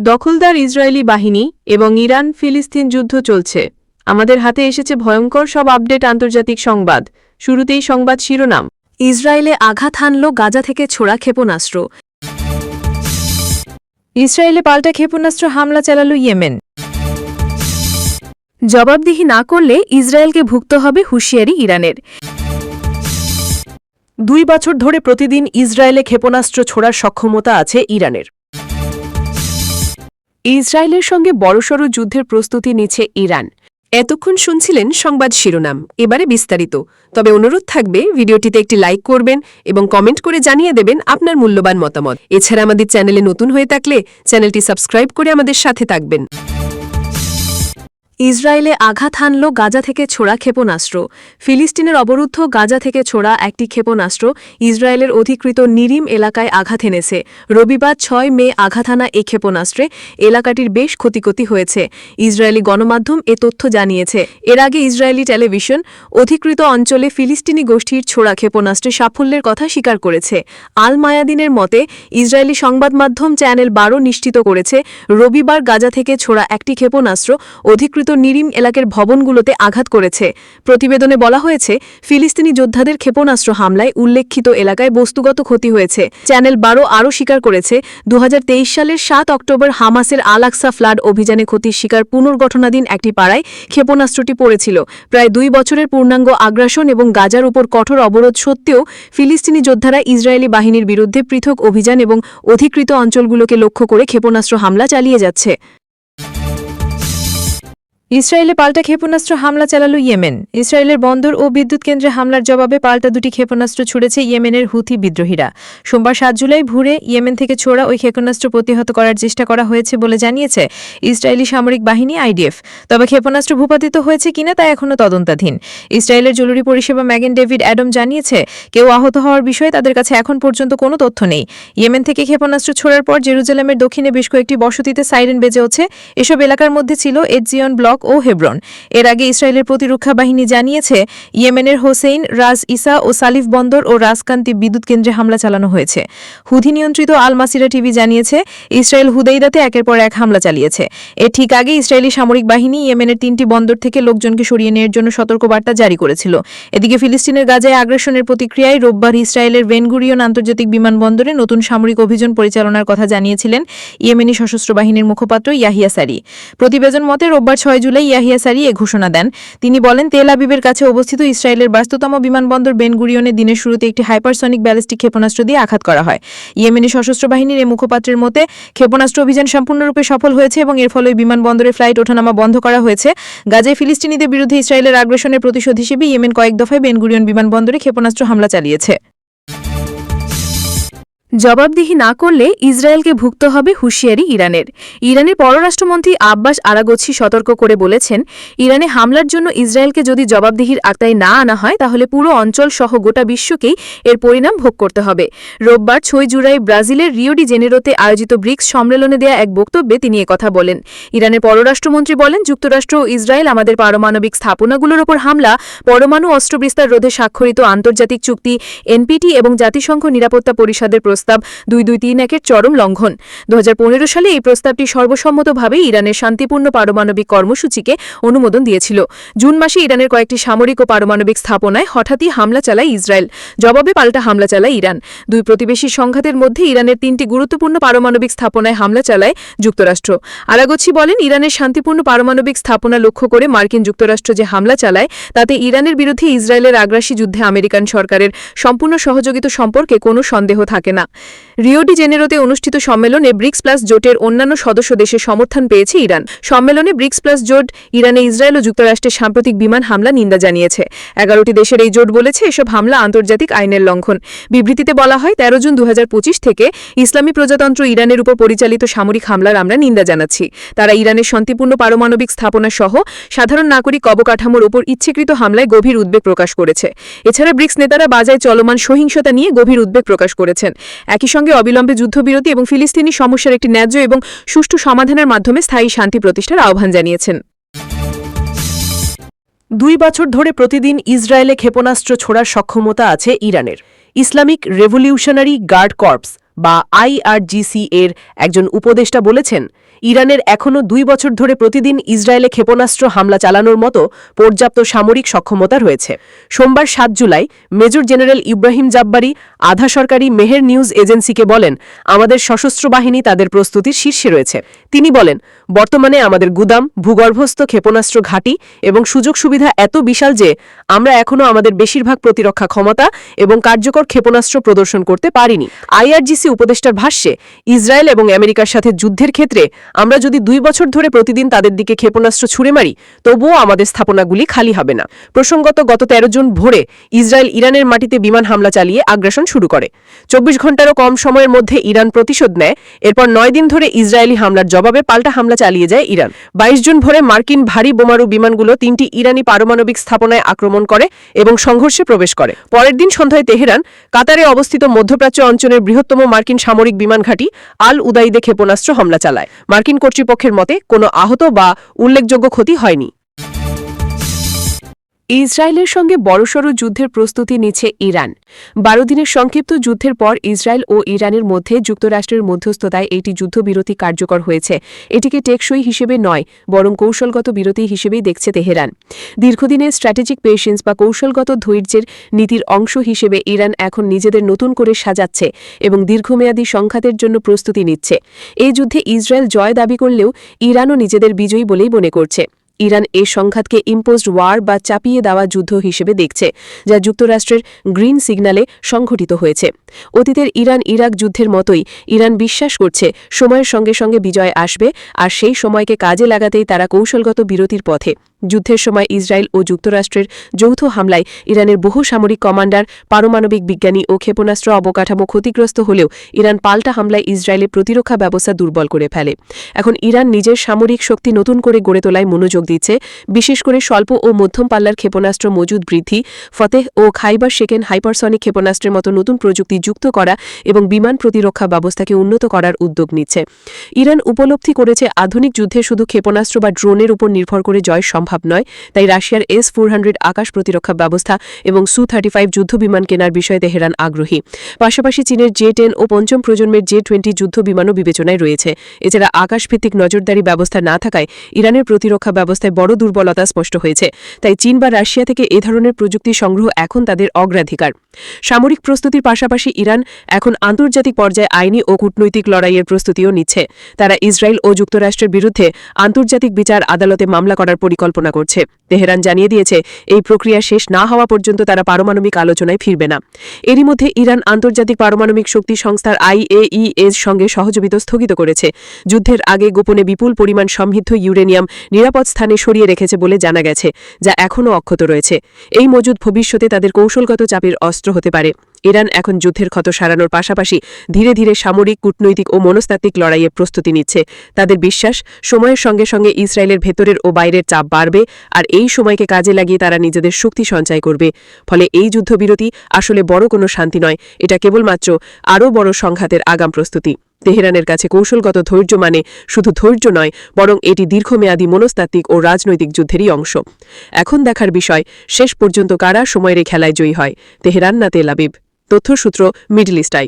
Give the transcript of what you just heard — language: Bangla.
দখলদার ইসরায়েলি বাহিনী এবং ইরান ফিলিস্তিন যুদ্ধ চলছে। আমাদের হাতে এসেছে ভয়ঙ্কর সব আপডেট আন্তর্জাতিক সংবাদ। শুরুতেই সংবাদ শিরোনাম। ইসরায়েলে আঘাত হানল গাজা থেকে ছোড়া ক্ষেপণাস্ত্র। ইসরায়েলে পাল্টা ক্ষেপণাস্ত্র হামলা চালাল ইয়েমেন। জবাবদিহি না করলে ইসরায়েলকে ভুগতে হবে হুঁশিয়ারি ইরানের। 2 বছর ধরে প্রতিদিন ইসরায়েলে ক্ষেপণাস্ত্র ছোড়ার সক্ষমতা আছে ইরানের। ইসরায়েলের সঙ্গে বড়সড় যুদ্ধের প্রস্তুতি নিচ্ছে ইরান। এতক্ষণ শুনছিলেন সংবাদ শিরোনাম, এবারে বিস্তারিত। তবে অনুরোধ থাকবে ভিডিওটিতে একটি লাইক করবেন এবং কমেন্ট করে জানিয়ে দেবেন আপনার মূল্যবান মতামত। এছাড়া আমাদের চ্যানেলে নতুন হয়ে থাকলে চ্যানেলটি সাবস্ক্রাইব করে আমাদের সাথে থাকবেন। ইসরায়েলে আঘাত হানল গাজা থেকে ছোড়া ক্ষেপণাস্ত্র। ফিলিস্তিনের অবরুদ্ধ গাজা থেকে ছোড়া একটি ক্ষেপণাস্ত্র ইসরায়েলের অধিকৃত নিরিম এলাকায় আঘাত এনেছে। রবিবার 6 মে আঘাত হানা এই ক্ষেপণাস্ত্রে এলাকাটির বেশ ক্ষয়ক্ষতি হয়েছে। ইসরায়েলি গণমাধ্যম এ তথ্য জানিয়েছে। এর আগে ইসরায়েলি টেলিভিশন অধিকৃত অঞ্চলে ফিলিস্তিনি গোষ্ঠীর ছোড়া ক্ষেপণাস্ত্রে সাফল্যের কথা স্বীকার করেছে। আল মায়াদিনের মতে ইসরায়েলি সংবাদ মাধ্যম চ্যানেল 12 নিশ্চিত করেছে রবিবার গাজা থেকে ছোড়া একটি ক্ষেপণাস্ত্র অধিকৃত নিরিম এলাকার ভবনগুলোতে আঘাত করেছে। প্রতিবেদনে বলা হয়েছে ফিলিস্তিনি যোদ্ধাদের ক্ষেপণাস্ত্র হামলায় উল্লেখিত এলাকায় বস্তুগত ক্ষতি হয়েছে। চ্যানেল 12 আরও স্বীকার করেছে 2023 সালের 7 অক্টোবর হামাসের আল আকসা ফ্লাড অভিযানে ক্ষতির শিকার পুনর্গঠনাধীন একটি পাড়ায় ক্ষেপণাস্ত্রটি পড়েছিল। প্রায় 2 বছরের পূর্ণাঙ্গ আগ্রাসন এবং গাজার উপর কঠোর অবরোধ সত্ত্বেও ফিলিস্তিনি যোদ্ধারা ইসরায়েলি বাহিনীর বিরুদ্ধে পৃথক অভিযান এবং অধিকৃত অঞ্চলগুলোকে লক্ষ্য করে ক্ষেপণাস্ত্র হামলা চালিয়ে যাচ্ছে। ইসরায়েলে পাল্টা ক্ষেপণাস্ত্র হামলা চালাল ইয়েমেন। ইসরায়েলের বন্দর ও বিদ্যুৎ কেন্দ্রে হামলার জবাবে পাল্টা 2টি ক্ষেপণাস্ত্র ছুড়েছে ইয়েমেনের হুথি বিদ্রোহীরা। সোমবার 7 জুলাই ভোরে ইয়েমেন থেকে ছোড়া ওই ক্ষেপণাস্ত্র প্রতিহত করার চেষ্টা করা হয়েছে বলে জানিয়েছে ইসরায়েলি সামরিক বাহিনী IDF। তবে ক্ষেপণাস্ত্র ভূপাতিত হয়েছে কিনা তা এখনও তদন্তাধীন। ইসরায়েলের জরুরি পরিষেবা ম্যাগেন ডেভিড অ্যাডম জানিয়েছে কেউ আহত হওয়ার বিষয়ে তাদের কাছে এখন পর্যন্ত কোনো তথ্য নেই। ইয়েমেন থেকে ক্ষেপণাস্ত্র ছোড়ার পর জেরুজালেমের দক্ষিণে বেশ কয়েকটি বসতিতে সাইরেন বেজে ওঠে। এসব এলাকার মধ্যে ছিল এজিয়ন ব্লক ও হেব্রন। এর আগে ইসরায়েলের প্রতিরক্ষা বাহিনী জানিয়েছে ইয়েমেনের হোসেইন, রাজ ইসা ও সালিফ বন্দর ও রাজকান্তি বিদ্যুৎ কেন্দ্রে হামলা চালানো হয়েছে। হুথি নিয়ন্ত্রিত আল মাসিরা টিভি জানিয়েছে ইসরায়েল হুদাইদাতে একের পর এক হামলা চালিয়েছে। এর ঠিক আগে ইসরায়েলি সামরিক বাহিনী ইয়েমেনের 3টি বন্দর থেকে লোকজনকে সরিয়ে নেওয়ার জন্য সতর্কবার্তা জারি করেছিল। এদিকে ফিলিস্তিনের গাজায় আগ্রাসনের প্রতিক্রিয়ায় রোববার ইসরায়েলের বেনগুরিয়ন আন্তর্জাতিক বিমানবন্দরে নতুন সামরিক অভিযান পরিচালনার কথা জানিয়েছিলেন ইয়েমেনি সশস্ত্র বাহিনীর মুখপাত্র ইয়াহিয়া সারি। প্রতিবেদন মতে রোববার 6 জুলাই ইয়াহিয়া সারি এ ঘোষণা দেন। তিনি বলেন তেল আবিবের কাছে অবস্থিত ইসরায়েলের ব্যস্ততম বিমানবন্দর বেনগুরিয়নে দিনের শুরুতে একটি হাইপারসনিক ব্যালিস্টিক ক্ষেপণাস্ত্র দিয়ে আঘাত করা হয়। ইয়েমেনি সশস্ত্র বাহিনীর এই মুখপাত্রের মতে ক্ষেপণাস্ত্র অভিযান সম্পূর্ণরূপে সফল হয়েছে এবং এর ফলে বিমানবন্দরে ফ্লাইট ওঠানামা বন্ধ করা হয়েছে। গাজায় ফিলিস্তিনিদের বিরুদ্ধে ইসরায়েলের আগ্রাসনের প্রতিশোধ হিসেবে ইয়েমেন কয়েক দফায় বেনগুরিয়ন বিমানবন্দরে ক্ষেপণাস্ত্র হামলা চালিয়েছে। জবাবদিহি না করলে ইসরায়েলকে ভুগতে হবে হুঁশিয়ারি ইরানের। ইরানের পররাষ্ট্রমন্ত্রী আব্বাস আরাগচি সতর্ক করে বলেছেন ইরানে হামলার জন্য ইসরায়েলকে যদি জবাবদিহির আওতায় না আনা হয় তাহলে পুরো অঞ্চল সহ গোটা বিশ্বকেই এর পরিণাম ভোগ করতে হবে। রোববার 6 জুলাই ব্রাজিলের রিও ডি জেনেরোতে আয়োজিত ব্রিক্স সম্মেলনে দেয়া এক বক্তব্যে তিনি একথা বলেন। ইরানের পররাষ্ট্রমন্ত্রী বলেন যুক্তরাষ্ট্র ও ইসরায়েল আমাদের পারমাণবিক স্থাপনাগুলোর ওপর হামলা, পরমাণু অস্ত্র বিস্তার রোধে স্বাক্ষরিত আন্তর্জাতিক চুক্তি NPT এবং জাতিসংঘ নিরাপত্তা পরিষদের প্রস্তাব 2231-এর চরম লঙ্ঘন। 2015 সালে এই প্রস্তাবটি সর্বসম্মতভাবে ইরানের শান্তিপূর্ণ পারমাণবিক কর্মসূচিকে অনুমোদন দিয়েছিল। জুন মাসে ইরানের কয়েকটি সামরিক ও পারমাণবিক স্থাপনায় হঠাৎই হামলা চালায় ইসরায়েল। জবাবে পাল্টা হামলা চালায় ইরান। দুই প্রতিবেশী সংঘাতের মধ্যে ইরানের 3টি গুরুত্বপূর্ণ পারমাণবিক স্থাপনায় হামলা চালায় যুক্তরাষ্ট্র। আরাগচি বলেন ইরানের শান্তিপূর্ণ পারমাণবিক স্থাপনা লক্ষ্য করে মার্কিন যুক্তরাষ্ট্র যে হামলা চালায় তাতে ইরানের বিরুদ্ধে ইসরায়েলের আগ্রাসী যুদ্ধে আমেরিকান সরকারের সম্পূর্ণ সহযোগিতা সম্পর্কে কোনো সন্দেহ থাকে না। রিও ডি জেনেরোতে অনুষ্ঠিত সম্মেলনে ব্রিক্স প্লাস জোটের অন্যান্য সদস্য দেশের সমর্থন পেয়েছে ইরান। সম্মেলনে ব্রিক্স প্লাস জোট ইরানে ইসরায়েল ও যুক্তরাষ্ট্রের সাম্প্রতিক বিমান হামলা নিন্দা জানিয়েছে। 11টি দেশের এই জোট বলেছে এসব হামলা আন্তর্জাতিক আইনের লঙ্ঘন। বিবৃতিতে বলা হয় 13 জুন 2025 থেকে ইসলামী প্রজাতন্ত্র ইরানের উপর পরিচালিত সামরিক হামলার আমরা নিন্দা জানাচ্ছি। তারা ইরানের শান্তিপূর্ণ পারমাণবিক স্থাপনা সহ সাধারণ নাগরিক অবকাঠামোর উপর ইচ্ছাকৃত হামলায় গভীর উদ্বেগ প্রকাশ করেছে। এছাড়া ব্রিক্স নেতারা বাজায় চলমান সহিংসতা নিয়ে গভীর উদ্বেগ প্রকাশ করেছেন। একই সঙ্গে অবিলম্বে যুদ্ধবিরতি এবং ফিলিস্তিনি সমস্যার একটি ন্যায্য এবং সুষ্ঠু সমাধানের মাধ্যমে স্থায়ী শান্তি প্রতিষ্ঠার আহ্বান জানিয়েছেন। 2 বছর ধরে প্রতিদিন ইসরায়েলে ক্ষেপণাস্ত্র ছোড়ার সক্ষমতা আছে ইরানের। ইসলামিক রেভলিউশনারি গার্ড কর্পস বা IRGC এর একজন উপদেষ্টা বলেছেন ইরানের এখনও 2 বছর ধরে প্রতিদিন ইসরায়েলে ক্ষেপণাস্ত্র হামলা চালানোর মতো পর্যাপ্ত সামরিক সক্ষমতা রয়েছে। সোমবার 7 জুলাই মেজর জেনারেল ইব্রাহিম জাব্বারি আধা সরকারি মেহের নিউজ এজেন্সিকে বলেন, আমাদের সশস্ত্র বাহিনী তাদের প্রস্তুতির শীর্ষে রয়েছে। তিনি বলেন, বর্তমানে আমাদের গুদাম, ভূগর্ভস্থ ক্ষেপণাস্ত্র ঘাঁটি এবং সুযোগ সুবিধা এত বিশাল যে আমরা এখনও আমাদের বেশিরভাগ প্রতিরক্ষা ক্ষমতা এবং কার্যকর ক্ষেপণাস্ত্র প্রদর্শন করতে পারিনি। আইআরজিসি উপদেষ্টার ভাষ্যে, ইসরায়েল এবং আমেরিকার সাথে যুদ্ধের ক্ষেত্রে আমরা যদি 2 বছর ধরে প্রতিদিন তাদের দিকে ক্ষেপণাস্ত্র ছুড়ে মারি, তবুও আমাদের স্থাপনাগুলি খালি হবে না। প্রসঙ্গত, গত 13 জুন ভোরে ইসরায়েল ইরানের মাটিতে বিমান হামলা চালিয়ে আগ্রাসন শুরু করে। 24 ঘণ্টারও কম সময়ের মধ্যে ইরান প্রতিশোধ নেয়। এরপর 9 দিন ধরে ইসরায়েলি হামলার জবাবে পাল্টা হামলা চালিয়ে যায় ইরান। 22 জুন ভোরে মার্কিন ভারী বোমারু বিমানগুলো 3টি ইরানি পারমাণবিক স্থাপনায় আক্রমণ করে এবং সংঘর্ষে প্রবেশ করে। পরের দিন সন্ধ্যায় তেহরান কাতারে অবস্থিত মধ্যপ্রাচ্য অঞ্চলের বৃহত্তম মার্কিন সামরিক বিমান ঘাঁটি আল উদাইদে ক্ষেপণাস্ত্র হামলা চালায়। মার্কিন কর্তৃপক্ষের মতে কোনো আহত বা উল্লেখযোগ্য ক্ষতি হয়নি। ইসরায়েলের সঙ্গে বড়সড় যুদ্ধের প্রস্তুতি নিচ্ছে ইরান। 12 দিনের সংক্ষিপ্ত যুদ্ধের পর ইসরায়েল ও ইরানের মধ্যে যুক্তরাষ্ট্রের মধ্যস্থতায় একটি যুদ্ধবিরতি কার্যকর হয়েছে। এটিকে টেকসই হিসেবে নয়, বরং কৌশলগত বিরতি হিসেবেই দেখছে তেহরান। দীর্ঘদিনের স্ট্র্যাটেজিক পেশেন্স বা কৌশলগত ধৈর্যের নীতির অংশ হিসেবে ইরান এখন নিজেদের নতুন করে সাজাচ্ছে এবং দীর্ঘমেয়াদী সংঘাতের জন্য প্রস্তুতি নিচ্ছে। এই যুদ্ধে ইসরায়েল জয় দাবি করলেও ইরানও নিজেদের বিজয়ী বলেই মনে করছে। ইরান এই সংঘাতকে ইম্পোজড ওয়ার বা চাপিয়ে দেওয়া যুদ্ধ হিসেবে দেখছে, যা যুক্তরাষ্ট্রের গ্রিন সিগন্যালে সংঘটিত হয়েছে। অতীতের ইরান ইরাক যুদ্ধের মতোই ইরান বিশ্বাস করছে সময়ের সঙ্গে সঙ্গে বিজয় আসবে, আর সেই সময়কে কাজে লাগাতেই তারা কৌশলগত বিরতির পথে। যুদ্ধের সময় ইসরায়েল ও যুক্তরাষ্ট্রের যৌথ হামলায় ইরানের বহু সামরিক কমান্ডার, পারমাণবিক বিজ্ঞানী ও ক্ষেপণাস্ত্র অবকাঠামো ক্ষতিগ্রস্ত হলেও ইরান পাল্টা হামলায় ইসরায়েলের প্রতিরক্ষা ব্যবস্থা দুর্বল করে ফেলে। এখন ইরান নিজের সামরিক শক্তি নতুন করে গড়ে তোলায় মনোযোগ দিচ্ছে, বিশেষ করে স্বল্প ও মধ্যম পাল্লার ক্ষেপণাস্ত্র মজুদ বৃদ্ধি, ফতেহ ও খাইবার শেকেন হাইপারসনিক ক্ষেপণাস্ত্রের মতো নতুন প্রযুক্তি যুক্ত করা এবং বিমান প্রতিরক্ষা ব্যবস্থাকে উন্নত করার উদ্যোগ নিচ্ছে। ইরান উপলব্ধি করেছে আধুনিক যুদ্ধে শুধু ক্ষেপণাস্ত্র বা ড্রোনের উপর নির্ভর করে জয় সম্ভব নয়, তাই রাশিয়ার S-400 আকাশ প্রতিরক্ষা ব্যবস্থা এবং Su-35 যুদ্ধবিমান কেনার বিষয়ে তেহরান আগ্রহী। পাশাপাশি চীনের J-10 ও পঞ্চম প্রজন্মের J-20 যুদ্ধবিমানও বিবেচনায় রয়েছে। এছাড়া আকাশভিত্তিক নজরদারি ব্যবস্থা না থাকায় ইরানের প্রতিরক্ষা ব্যবস্থায় বড় দুর্বলতা স্পষ্ট হয়েছে, তাই চীন বা রাশিয়া থেকে এ ধরনের প্রযুক্তি সংগ্রহ এখন তাদের অগ্রাধিকার। সামরিক প্রস্তুতির পাশাপাশি ইরান এখন আন্তর্জাতিক পর্যায়ে আইনি ও কূটনৈতিক লড়াইয়ের প্রস্তুতিও নিচ্ছে। তারা ইসরায়েল ও যুক্তরাষ্ট্রের বিরুদ্ধে আন্তর্জাতিক বিচার আদালতে মামলা করার পরিকল্পনা করছে। তেহরান জানিয়ে দিয়েছে, এই প্রক্রিয়া শেষ না হওয়া পর্যন্ত তারা পারমাণবিক আলোচনায় ফিরবে না। এরই মধ্যে ইরান আন্তর্জাতিক পারমাণবিক শক্তি সংস্থার IAEAর সঙ্গে সহযোগিতা স্থগিত করেছে। যুদ্ধের আগে গোপনে বিপুল পরিমাণ সমৃদ্ধ ইউরেনিয়াম নিরাপদ স্থানে সরিয়ে রেখেছে বলে জানা গেছে, যা এখনও অক্ষত রয়েছে। এই মজুদ ভবিষ্যতে তাদের কৌশলগত চাপের অস্ত্র হতে পারে। ইরান এখন যুদ্ধের ক্ষত সারানোর পাশাপাশি ধীরে ধীরে সামরিক, কূটনৈতিক ও মনস্তাত্ত্বিক লড়াইয়ের প্রস্তুতি নিচ্ছে। তাদের বিশ্বাস, সময়ের সঙ্গে সঙ্গে ইসরায়েলের ভেতরের ও বাইরের চাপ বাড়বে, আর এই সময়কে কাজে লাগিয়ে তারা নিজেদের শক্তি সঞ্চয় করবে। ফলে এই যুদ্ধবিরতি আসলে বড় কোনো শান্তি নয়, এটা কেবলমাত্র আরও বড় সংঘাতের আগাম প্রস্তুতি। তেহরানের কাছে কৌশলগত ধৈর্য মানে শুধু ধৈর্য নয়, বরং এটি দীর্ঘমেয়াদী মনস্তাত্ত্বিক ও রাজনৈতিক যুদ্ধেরই অংশ। এখন দেখার বিষয়, শেষ পর্যন্ত কারা সময়ের খেলায় জয়ী হয়, তেহরান না তেল আবিব। তথ্যসূত্র মিডল ইস্ট আই।